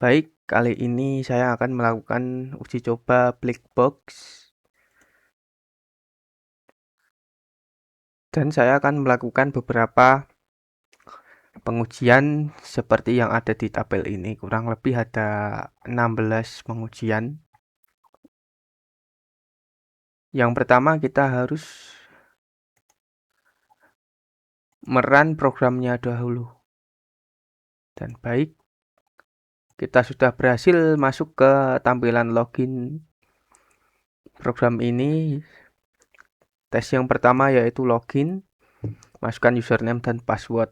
Baik, kali ini saya akan melakukan uji coba Black Box dan saya akan melakukan beberapa pengujian seperti yang ada di tabel ini. Kurang lebih ada 16 pengujian. Yang pertama kita harus merun programnya dahulu. Dan baik, kita sudah berhasil masuk ke tampilan login program ini. Tes yang pertama yaitu login, masukkan username dan password.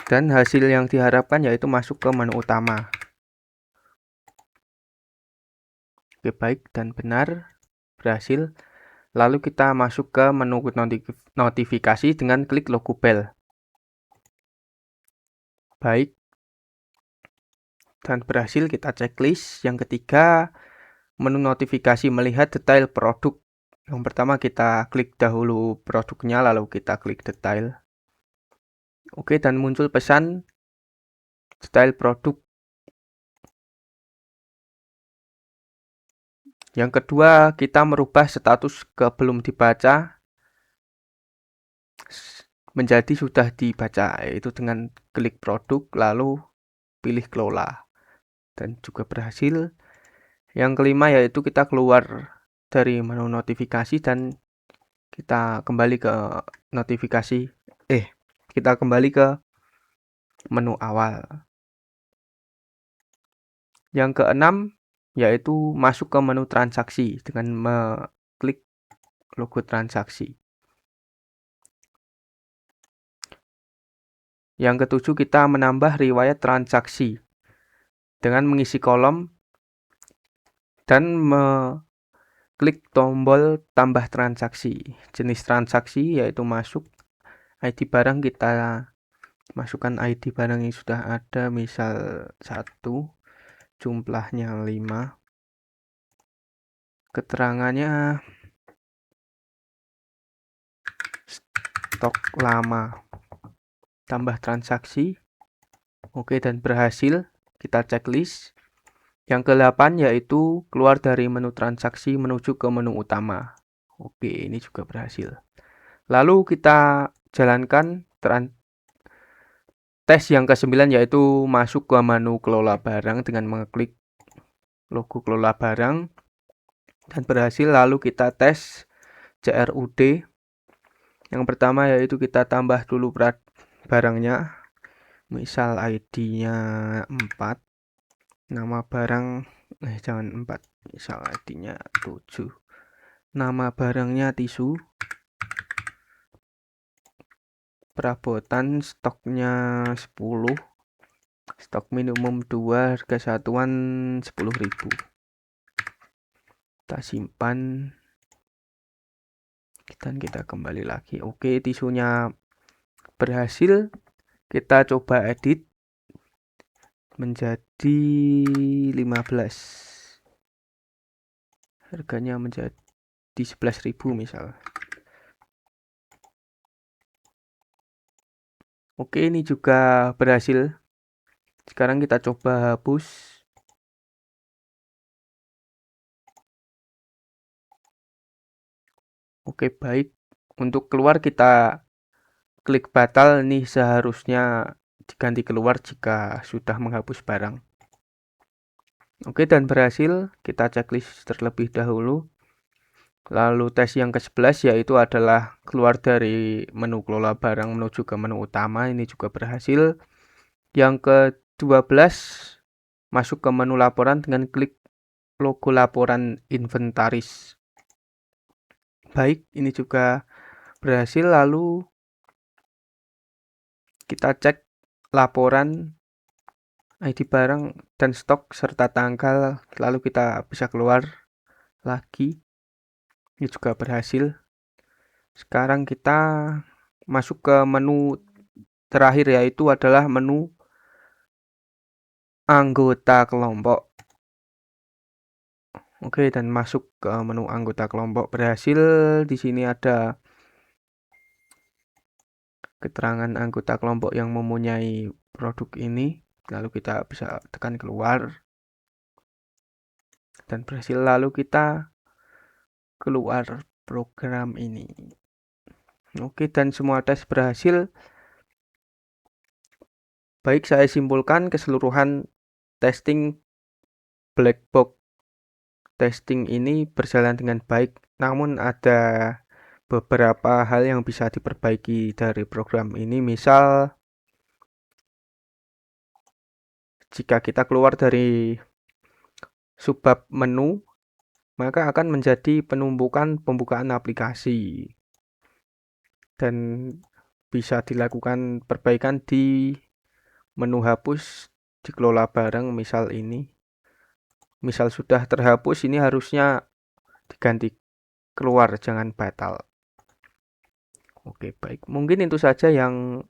Dan hasil yang diharapkan yaitu masuk ke menu utama. Oke, baik dan benar, berhasil. Lalu kita masuk ke menu notifikasi dengan klik logo bell. Baik, dan berhasil. Kita checklist. Yang ketiga, menu notifikasi melihat detail produk. Yang pertama kita klik dahulu produknya, lalu kita klik detail. Oke, dan muncul pesan detail produk. Yang kedua, kita merubah status ke belum dibaca menjadi sudah dibaca, yaitu dengan klik produk lalu pilih kelola, dan juga berhasil. Yang kelima yaitu kita keluar dari menu notifikasi dan kita kembali ke notifikasi kita kembali ke menu awal. Yang keenam yaitu masuk ke menu transaksi dengan mengklik logo transaksi. Yang ketujuh, kita menambah riwayat transaksi dengan mengisi kolom dan klik tombol tambah transaksi. Jenis transaksi yaitu masuk ID barang, kita masukkan ID barang yang sudah ada, misal 1, jumlahnya 5, keterangannya stok lama, tambah transaksi. Oke, dan berhasil. Kita checklist. Yang ke-8 yaitu keluar dari menu transaksi menuju ke menu utama. Oke, ini juga berhasil. Lalu kita jalankan tes yang ke-9 yaitu masuk ke menu kelola barang dengan mengklik logo kelola barang dan berhasil. Lalu kita tes CRUD. Yang pertama yaitu kita tambah dulu barangnya, misal ID-nya 4, nama barang jangan 4, misal ID-nya 7, nama barangnya tisu, perabotan stoknya 10, stok minimum 2, harga satuan 10.000. Kita simpan dan kita kembali lagi. Oke, tisunya berhasil. Kita coba edit menjadi 15, harganya menjadi 11.000 misal. Oke, ini juga berhasil. Sekarang kita coba hapus. Oke, baik. Untuk keluar kita klik batal. Ini seharusnya diganti keluar jika sudah menghapus barang. Oke, dan berhasil. Kita checklist terlebih dahulu. Lalu tes yang ke-11 yaitu adalah keluar dari menu kelola barang menuju ke menu utama. Ini juga berhasil. Yang ke-12 masuk ke menu laporan dengan klik logo laporan inventaris. Baik, ini juga berhasil. Lalu kita cek laporan ID barang dan stok serta tanggal, lalu kita bisa keluar lagi. Ini juga berhasil. Sekarang kita masuk ke menu terakhir yaitu adalah menu anggota kelompok. Oke, dan masuk ke menu anggota kelompok berhasil. Di sini ada keterangan anggota kelompok yang mempunyai produk ini, lalu kita bisa tekan keluar dan berhasil, lalu kita keluar program ini. Oke, dan semua tes berhasil. Baik, saya simpulkan keseluruhan testing black box testing ini berjalan dengan baik, namun ada beberapa hal yang bisa diperbaiki dari program ini. Misal, jika kita keluar dari subbab menu, maka akan menjadi penumpukan pembukaan aplikasi. Dan bisa dilakukan perbaikan di menu hapus, dikelola bareng, misal ini. Misal sudah terhapus, ini harusnya diganti keluar, jangan batal. Oke, baik. Mungkin itu saja yang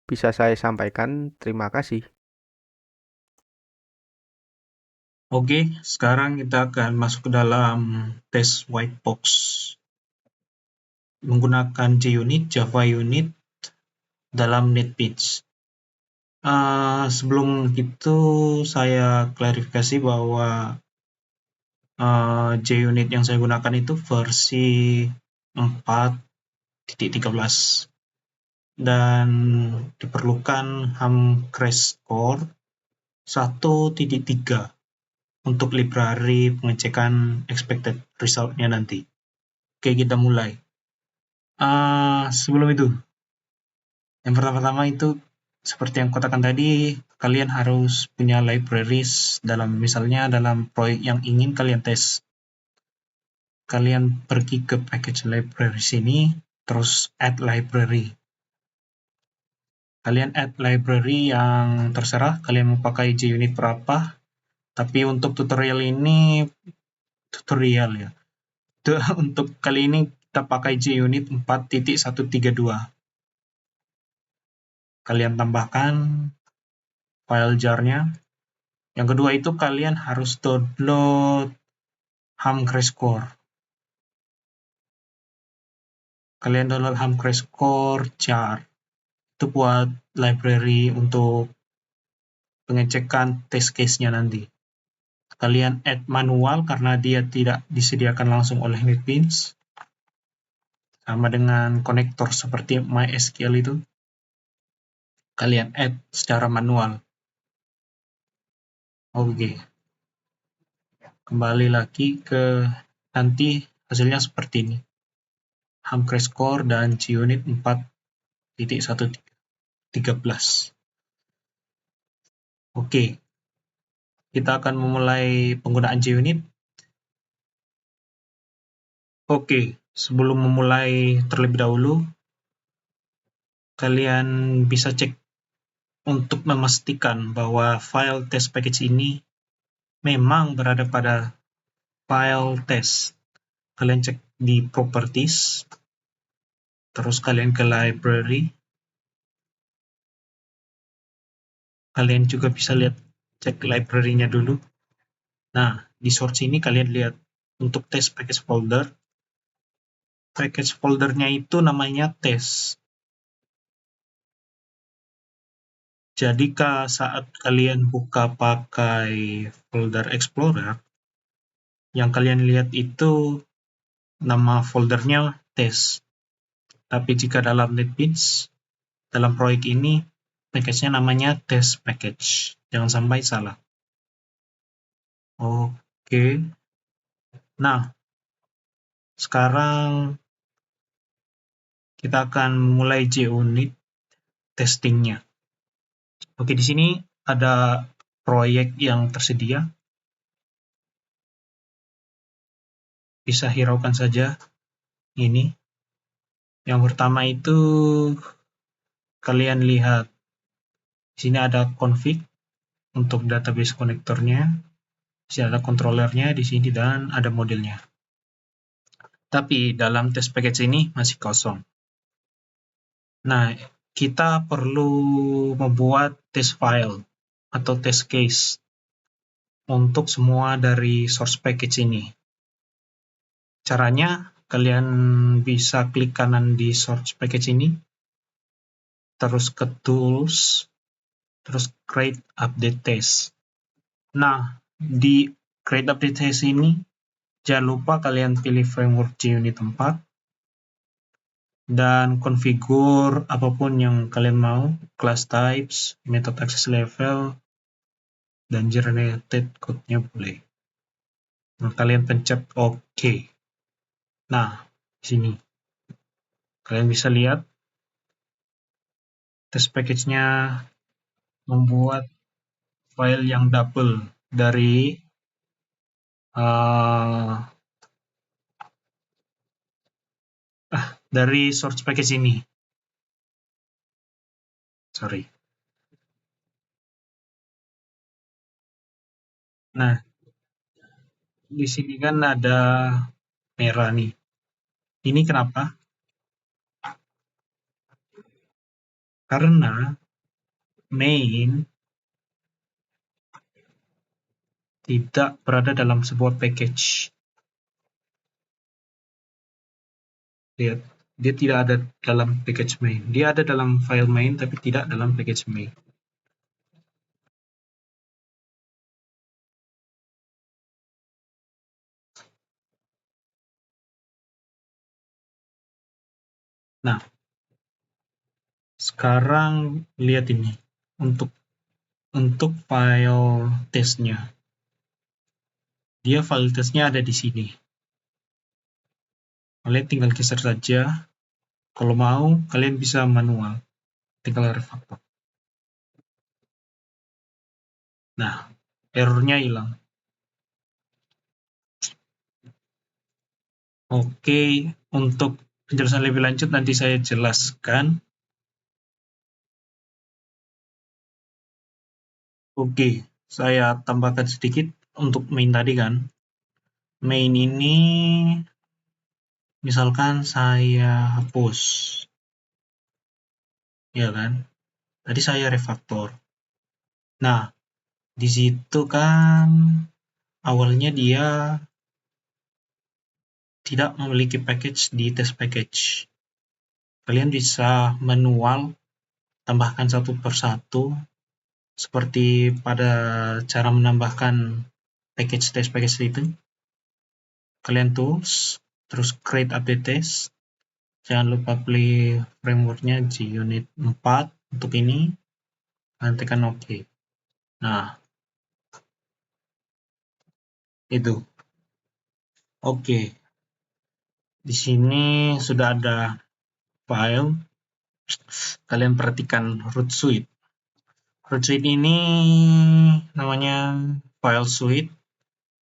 bisa saya sampaikan. Terima kasih. Oke, sekarang kita akan masuk ke dalam tes white box menggunakan JUnit, Java Unit dalam NetBeans. Sebelum itu saya klarifikasi bahwa JUnit yang saya gunakan itu versi 4.13 dan diperlukan ham crash core 1.3 untuk library pengecekan expected result-nya nanti. Oke, kita mulai. Sebelum itu, yang pertama-tama itu seperti yang katakan tadi, kalian harus punya libraries misalnya dalam proyek yang ingin kalian tes. Kalian pergi ke package library sini, terus add library. Kalian add library yang terserah, kalian mau pakai JUnit berapa. Tapi untuk tutorial ini, ya. Untuk kali ini kita pakai JUnit 4.132. Kalian tambahkan file jar-nya. Yang kedua itu kalian harus download ham crash core. Kalian download ham crash core jar. Itu buat library untuk pengecekan test case-nya nanti. Kalian add manual karena dia tidak disediakan langsung oleh NetBeans. Sama dengan konektor seperti MySQL itu. Kalian add secara manual. Oke. Kembali lagi ke nanti hasilnya seperti ini. Ham crash core dan JUnit 4.113. Oke. Kita akan memulai penggunaan JUnit. Oke, sebelum memulai terlebih dahulu, kalian bisa cek untuk memastikan bahwa file test package ini memang berada pada file test. Kalian cek di properties, terus kalian ke library. Kalian juga bisa cek library-nya dulu. Nah, di source ini kalian lihat untuk test package folder. Package foldernya itu namanya test. Jadi saat kalian buka pakai folder Explorer, yang kalian lihat itu nama foldernya test. Tapi jika dalam NetBeans, dalam proyek ini, package-nya namanya test package. Jangan sampai salah. Oke. Nah, sekarang kita akan mulai JUnit testingnya. Oke, di sini ada proyek yang tersedia. Bisa hiraukan saja ini. Yang pertama itu kalian lihat di sini ada config untuk database konektornya. Di sini ada controllernya di sini dan ada modelnya. Tapi dalam test package ini masih kosong. Nah, kita perlu membuat test file atau test case untuk semua dari source package ini. Caranya, kalian bisa klik kanan di source package ini, terus ke Tools, terus Create Update Test. Nah, di Create Update Test ini, jangan lupa kalian pilih framework JUnit 4, dan konfigur apapun yang kalian mau, class types, method access level, dan generated code-nya boleh. Nah, kalian pencet OK. Nah, di sini kalian bisa lihat test package-nya membuat file yang double dari source package ini. Sorry. Nah, di sini kan ada merah nih. Ini kenapa? Karena main tidak berada dalam sebuah package. Lihat, dia tidak ada dalam package main. Dia ada dalam file main, tapi tidak dalam package main. Nah, sekarang lihat ini untuk file testnya. Dia file testnya ada di sini. Kalian tinggal geser saja. Kalau mau, kalian bisa manual. Tinggal refactor. Nah, errornya hilang. Oke, untuk penjelasan lebih lanjut nanti saya jelaskan. Oke, saya tambahkan sedikit untuk main tadi kan. Main ini misalkan saya hapus. Ya kan? Tadi saya refactor. Nah, di situ kan awalnya dia tidak memiliki package di test package. Kalian bisa manual tambahkan satu persatu seperti pada cara menambahkan test package itu. Kalian tools, terus create update test. Jangan lupa pilih frameworknya JUnit 4 untuk ini. Kalian tekan OK. Nah, itu. Oke. Di sini sudah ada file. Kalian perhatikan root suite. Root suite ini namanya file suite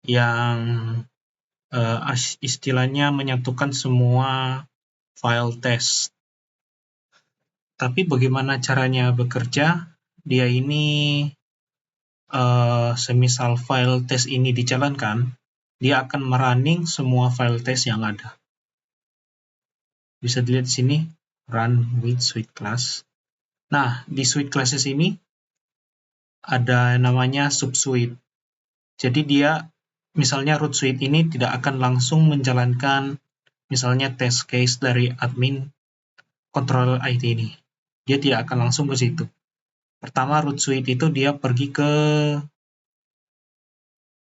yang istilahnya menyatukan semua file test. Tapi bagaimana caranya bekerja? Dia ini semisal file test ini dijalankan, dia akan merunning semua file test yang ada. Bisa dilihat di sini, run with suite class. Nah, di suite classes ini ada namanya subsuite. Jadi dia, misalnya root suite ini tidak akan langsung menjalankan misalnya test case dari admin controller IT ini. Dia tidak akan langsung ke situ. Pertama, root suite itu dia pergi ke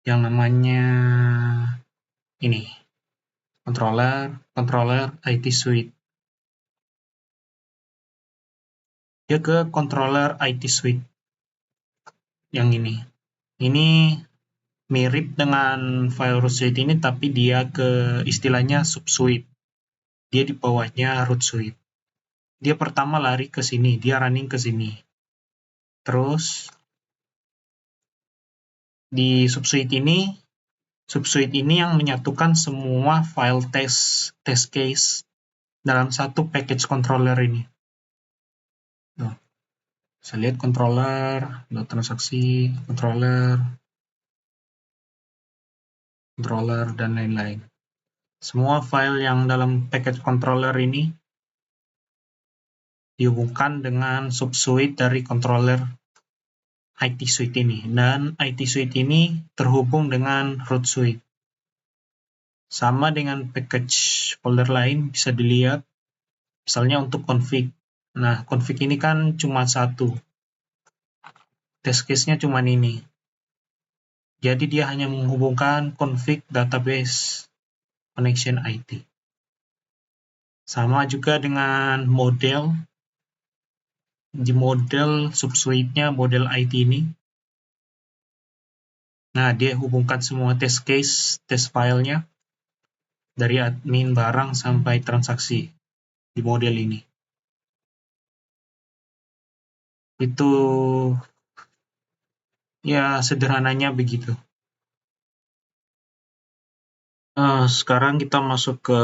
yang namanya ini, controller IT suite. Dia ke controller IT suite yang ini. Ini mirip dengan file root suite ini, tapi dia ke istilahnya subsuite. Dia di bawahnya root suite. Dia pertama lari ke sini, dia running ke sini. Terus di subsuite ini yang menyatukan semua file test case dalam satu package controller ini. Nah, bisa lihat controller, transaksi, controller, dan lain-lain. Semua file yang dalam package controller ini dihubungkan dengan subsuite dari controller IT suite ini, dan IT suite ini terhubung dengan root suite. Sama dengan package folder lain, bisa dilihat misalnya untuk config. Nah, config ini kan cuma satu. Test case-nya cuma ini. Jadi dia hanya menghubungkan config database connection IT. Sama juga dengan model. Di model subsuite-nya model IT ini. Nah, dia hubungkan semua test case, test filenya dari admin barang sampai transaksi di model ini. Itu ya sederhananya begitu. Sekarang kita masuk ke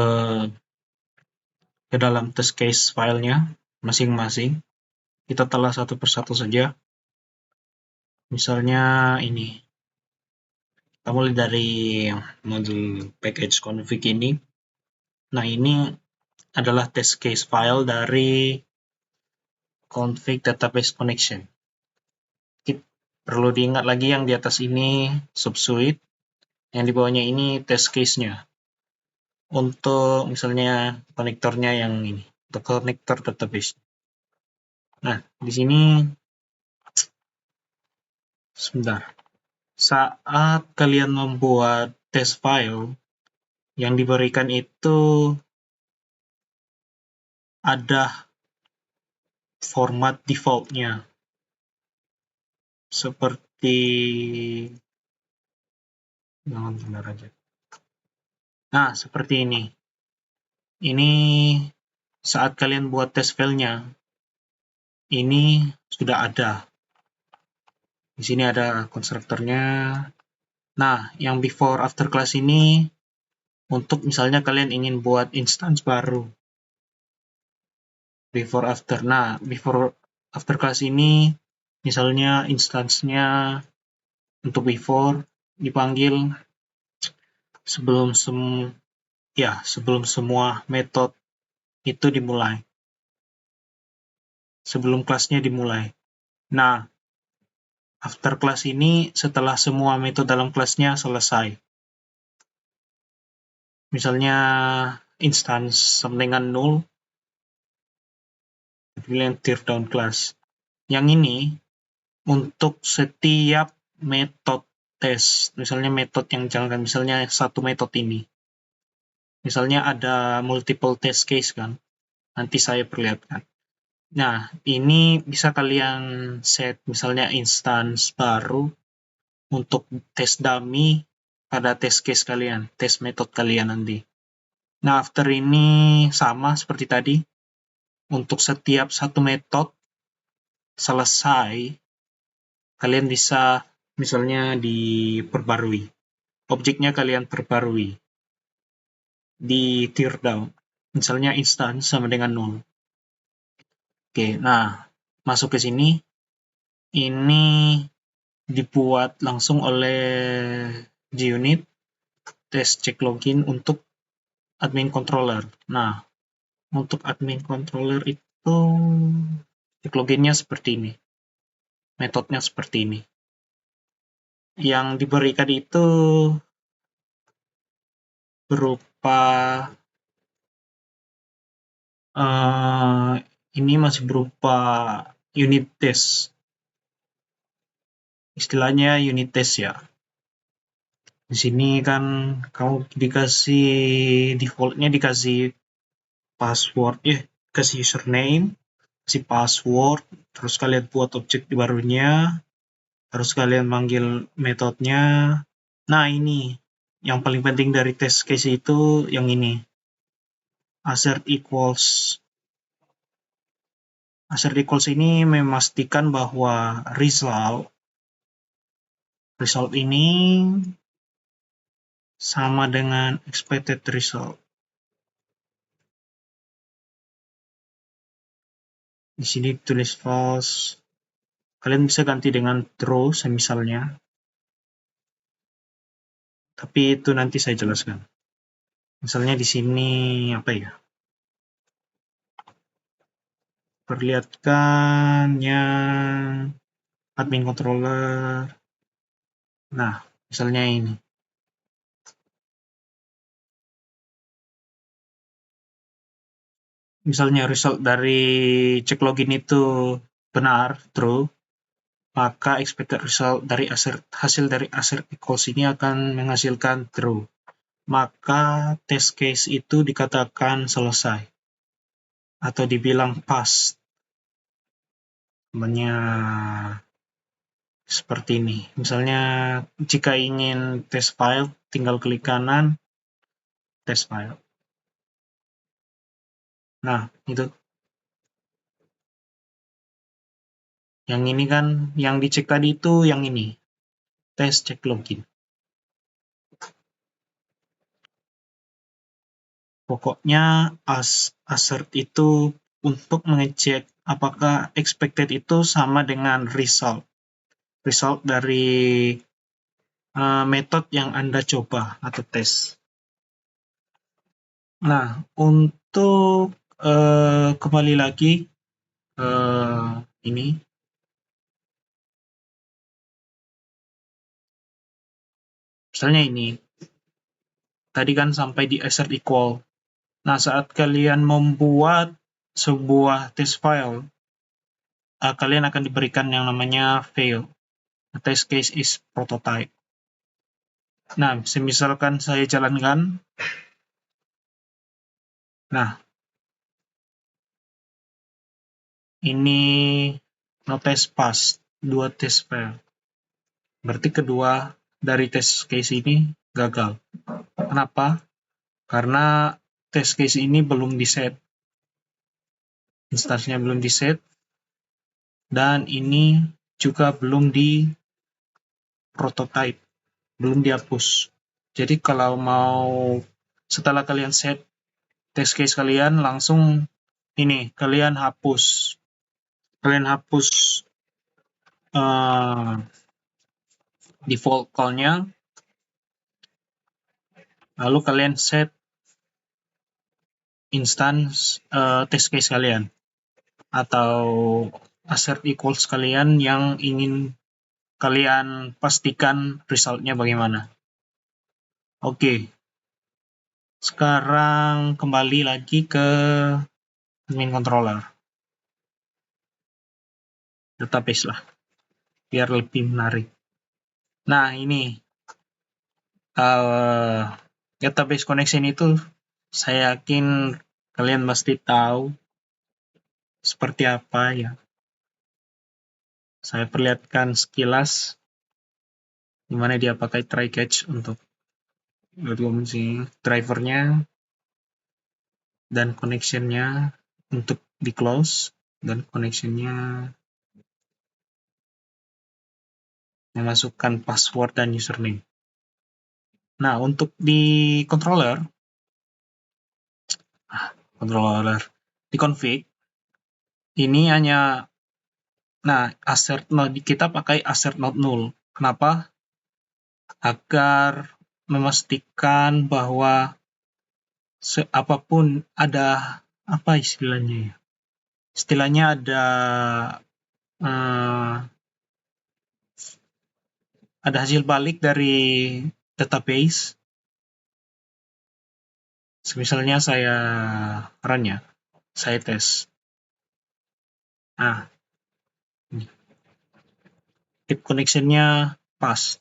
dalam test case filenya masing-masing. Kita telah satu persatu saja. Misalnya ini. Kita mulai dari modul package config ini. Nah, ini adalah test case file dari config database connection. Perlu diingat lagi yang di atas ini subsuite, yang di bawahnya ini test case-nya. Untuk misalnya konektornya yang ini, untuk konektor database. Nah, di sini sebentar. Saat kalian membuat test file, yang diberikan itu ada format default-nya. Seperti jangan benar aja. Nah, seperti ini. Ini saat kalian buat test file-nya, ini sudah ada. Di sini ada konstruktornya. Nah, yang before after class ini untuk misalnya kalian ingin buat instance baru. Before after. Nah, before after class ini misalnya instance-nya untuk before dipanggil sebelum semua metode itu dimulai. Sebelum kelasnya dimulai. Nah, after class ini setelah semua metode dalam kelasnya selesai. Misalnya instance sama dengan null, kalian tear down class. Yang ini untuk setiap metode tes, misalnya metode yang jalankan, misalnya satu metode ini. Misalnya ada multiple test case kan, nanti saya perlihatkan. Nah, ini bisa kalian set misalnya instance baru untuk tes dummy pada test case kalian, test method kalian nanti. Nah, after ini sama seperti tadi, untuk setiap satu metode selesai, kalian bisa misalnya diperbarui. Objeknya kalian perbarui. Di tear down. Misalnya instance sama dengan null. Oke, nah masuk ke sini. Ini dibuat langsung oleh JUnit test check login untuk admin controller. Nah, untuk admin controller itu check loginnya seperti ini. Metodenya seperti ini. Yang diberikan itu berupa ini masih berupa unit test. Istilahnya unit test ya. Di sini kan kamu dikasih defaultnya dikasih password kasih username, kasih password, terus kalian buat objek barunya, terus kalian panggil metodenya. Nah, ini yang paling penting dari test case itu yang ini. Assert equals. Assert equals ini memastikan bahwa result ini sama dengan expected result. Di sini tulis false. Kalian bisa ganti dengan true misalnya. Tapi itu nanti saya jelaskan. Misalnya di sini apa ya? Perlihatkan yang admin controller. Nah, misalnya ini. misalnya result dari cek login itu benar, true, maka expected result dari hasil dari assert equals ini akan menghasilkan true. Maka test case itu dikatakan selesai atau dibilang pass. Namanya seperti ini. Misalnya jika ingin test file, tinggal klik kanan, test file. Nah, itu. Yang ini kan, yang dicek tadi itu yang ini. Test cek login. Pokoknya assert itu untuk mengecek apakah expected itu sama dengan result. Result dari metode yang Anda coba atau tes. Nah, untuk kembali lagi ini. Misalnya ini. Tadi kan sampai di assert equal. Nah, saat kalian membuat sebuah test file, kalian akan diberikan yang namanya fail. The test case is prototype. Nah, misalkan saya jalankan. Nah, ini no test pass, 2 test fail. Berarti kedua dari test case ini gagal. Kenapa? Karena test case ini belum di-set. Instansinya belum di-set. Dan ini juga belum di prototype, belum dihapus. Jadi kalau mau setelah kalian set test case kalian, langsung ini kalian hapus default call-nya, lalu kalian set instance test case kalian atau assert equals kalian yang ingin kalian pastikan resultnya bagaimana. Oke. Sekarang kembali lagi ke admin controller. Database lah. Biar lebih menarik. Nah, ini. Database connection itu saya yakin kalian pasti tahu seperti apa ya. Saya perlihatkan sekilas gimana dia pakai try catch untuk drivernya dan connectionnya untuk di close dan connectionnya memasukkan password dan username. Nah, untuk di controller di config ini hanya assert node kita pakai assert node null. Kenapa? Agar memastikan bahwa apapun ada apa istilahnya ya? Istilahnya ada hasil balik dari database. Misalnya saya run ya, saya tes. Nah, keep connection-nya pas.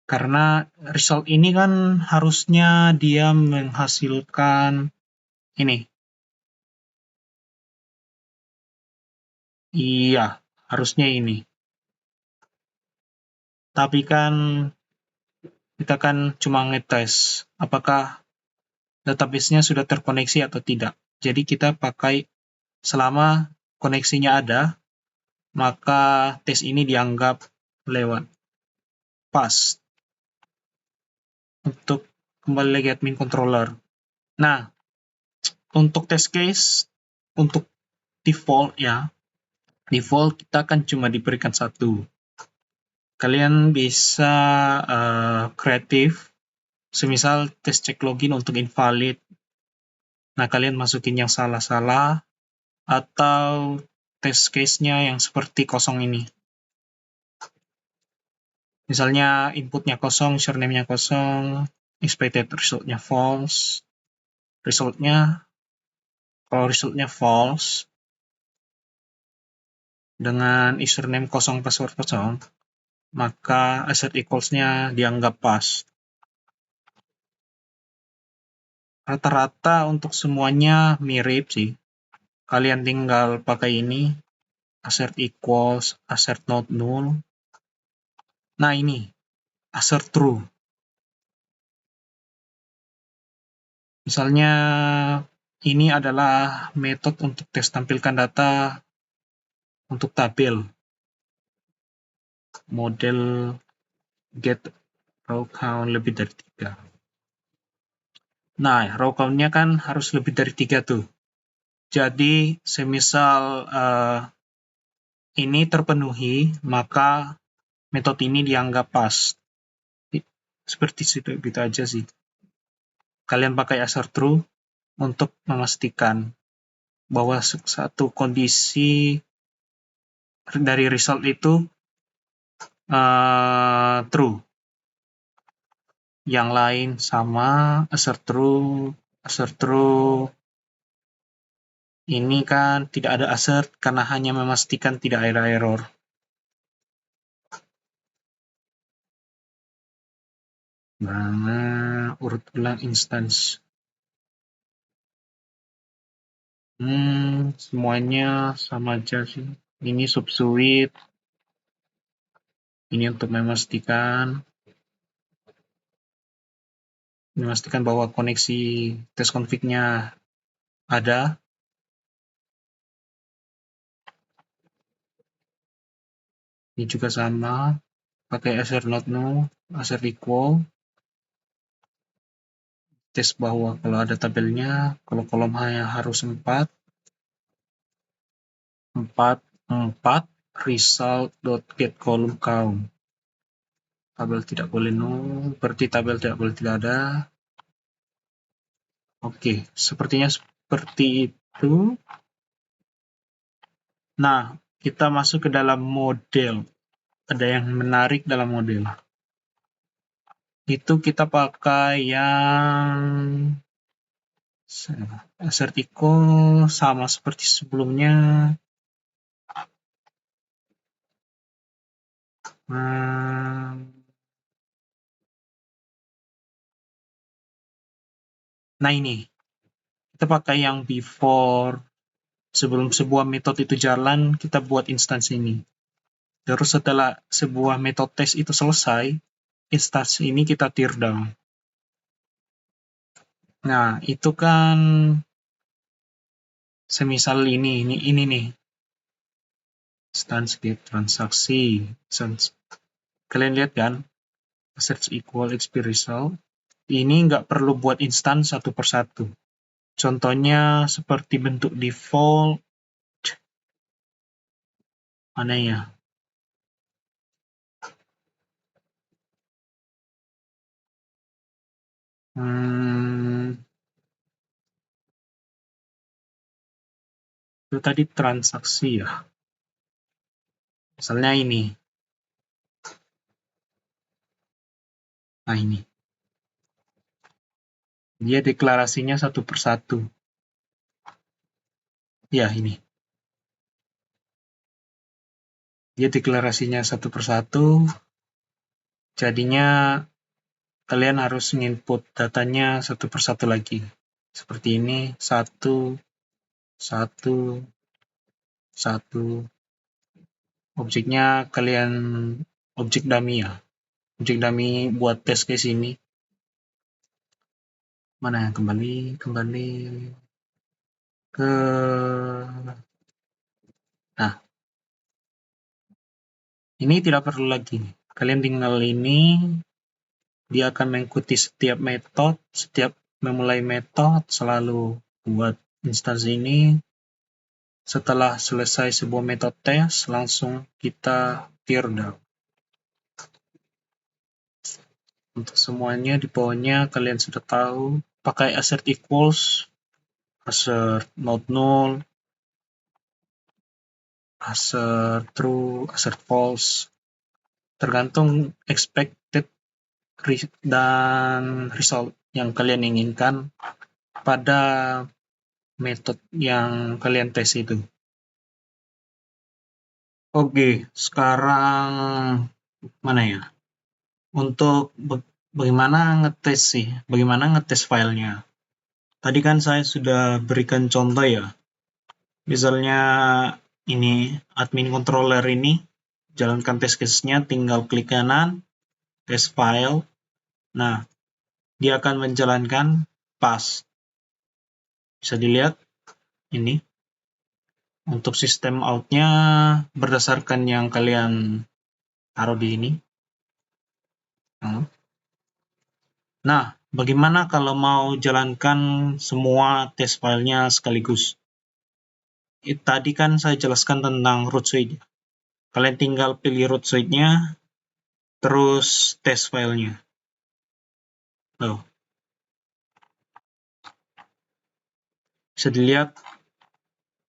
Karena result ini kan harusnya dia menghasilkan ini. Iya, harusnya ini. Tapi kan kita kan cuma ngetes apakah database-nya sudah terkoneksi atau tidak. Jadi kita pakai selama koneksinya ada, maka tes ini dianggap lewat. Pas. Untuk kembali lagi admin controller. Nah, untuk test case, untuk default ya, default kita kan cuma diberikan satu. Kalian bisa kreatif, semisal tes cek login untuk invalid. Nah, kalian masukin yang salah-salah, atau test case-nya yang seperti kosong ini. Misalnya inputnya kosong, username-nya kosong, expected result-nya false. kalau resultnya false dengan username kosong password kosong, maka assert equals-nya dianggap pas. Rata-rata untuk semuanya mirip sih. Kalian tinggal pakai ini, assert equals, assert not null. Nah ini, assert true. Misalnya ini adalah metode untuk tes tampilkan data untuk tabel. Model get row count lebih dari 3. Nah, row count-nya kan harus lebih dari 3 tuh. Jadi, semisal ini terpenuhi, maka metode ini dianggap pas. Seperti itu gitu aja sih. Kalian pakai assert true untuk memastikan bahwa satu kondisi dari result itu true. Yang lain sama assert true. Ini kan tidak ada assert karena hanya memastikan tidak ada error. Nah, urut ulang instance. Semuanya sama aja sih. Ini subsuite. Ini untuk memastikan bahwa koneksi test config-nya ada. Ini juga sama. Pakai assert not null, assert equal. Tes bahwa kalau ada tabelnya, kalau kolom hanya harus 4 result.getColumn count. Tabel tidak boleh null, berarti tabel tidak boleh tidak ada. Oke, sepertinya seperti itu. Nah, kita masuk ke dalam model. Ada yang menarik dalam model. Itu kita pakai yang assert equal sama seperti sebelumnya. Nah ini, kita pakai yang before. Sebelum sebuah metode itu jalan, kita buat instansi ini. Terus setelah sebuah metode tes itu selesai, instansi ini kita tear down. Nah, itu kan semisal ini nih. Instance get transaksi. Kalian lihat kan? Search equal XP result. Ini nggak perlu buat instance satu persatu. Contohnya seperti bentuk default. Mana ya? Itu tadi transaksi ya. Misalnya ini. Nah ini. Dia deklarasinya satu persatu. Ya ini. Dia deklarasinya satu persatu. Jadinya kalian harus input datanya satu persatu lagi. Seperti ini. Satu. Objeknya kalian objek dummy ya. Objek dummy buat tes case ini. Mana yang kembali ke nah ini tidak perlu lagi, kalian tinggal ini, dia akan mengikuti setiap metode, setiap memulai metode selalu buat instansi ini. Setelah selesai sebuah metode tes, langsung kita tear down. Untuk semuanya di bawahnya kalian sudah tahu, pakai assert equals, assert not null, assert true, assert false, tergantung expected dan result yang kalian inginkan. pada metode yang kalian tes itu. Oke, sekarang mana ya? Untuk bagaimana ngetes filenya. Tadi kan saya sudah berikan contoh ya. Misalnya ini admin controller ini jalankan test case-nya, tinggal klik kanan, test file. Nah, dia akan menjalankan pass. Bisa dilihat ini. Untuk sistem out-nya berdasarkan yang kalian taruh di ini. Nah, bagaimana kalau mau jalankan semua test filenya sekaligus? Tadi kan saya jelaskan tentang root suite. Kalian tinggal pilih root suite-nya, terus test filenya. Bisa dilihat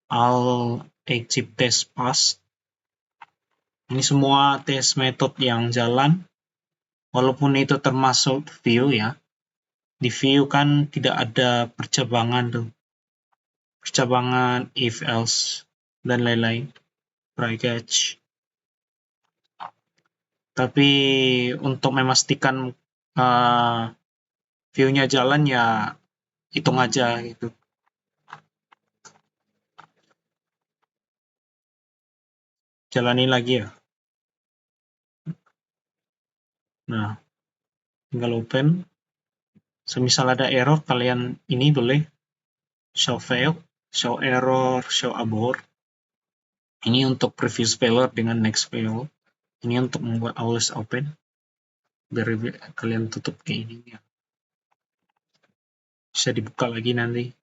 all active test pass. Ini semua test method yang jalan, walaupun itu termasuk view ya. Di view kan tidak ada percabangan tuh. Percabangan if else dan lain-lain. Try catch. Tapi untuk memastikan view-nya jalan ya hitung aja gitu. Jalani lagi ya. Nah, tinggal open. Semisal ada error, kalian ini boleh show fail, show error, show abort. Ini untuk previous failure dengan next failure. Ini untuk membuat always open. Biar kalian tutup kayak ini ya. Bisa dibuka lagi nanti.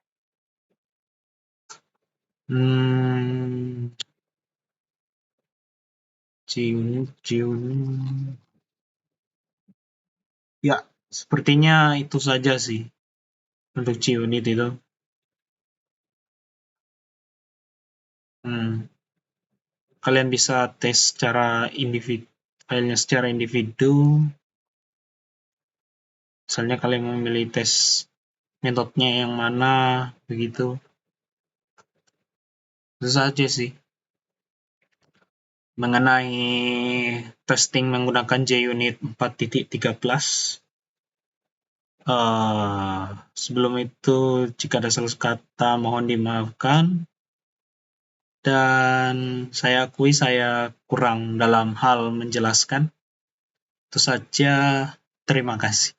June. Ya, sepertinya itu saja sih untuk G-Unit itu. Kalian bisa tes secara individu, filenya secara individu. Misalnya kalian memilih tes metodenya yang mana, begitu. Itu saja sih. Mengenai testing menggunakan JUnit 4.13. Sebelum itu, jika ada salah kata mohon dimaafkan. Dan saya akui saya kurang dalam hal menjelaskan. Itu saja. Terima kasih.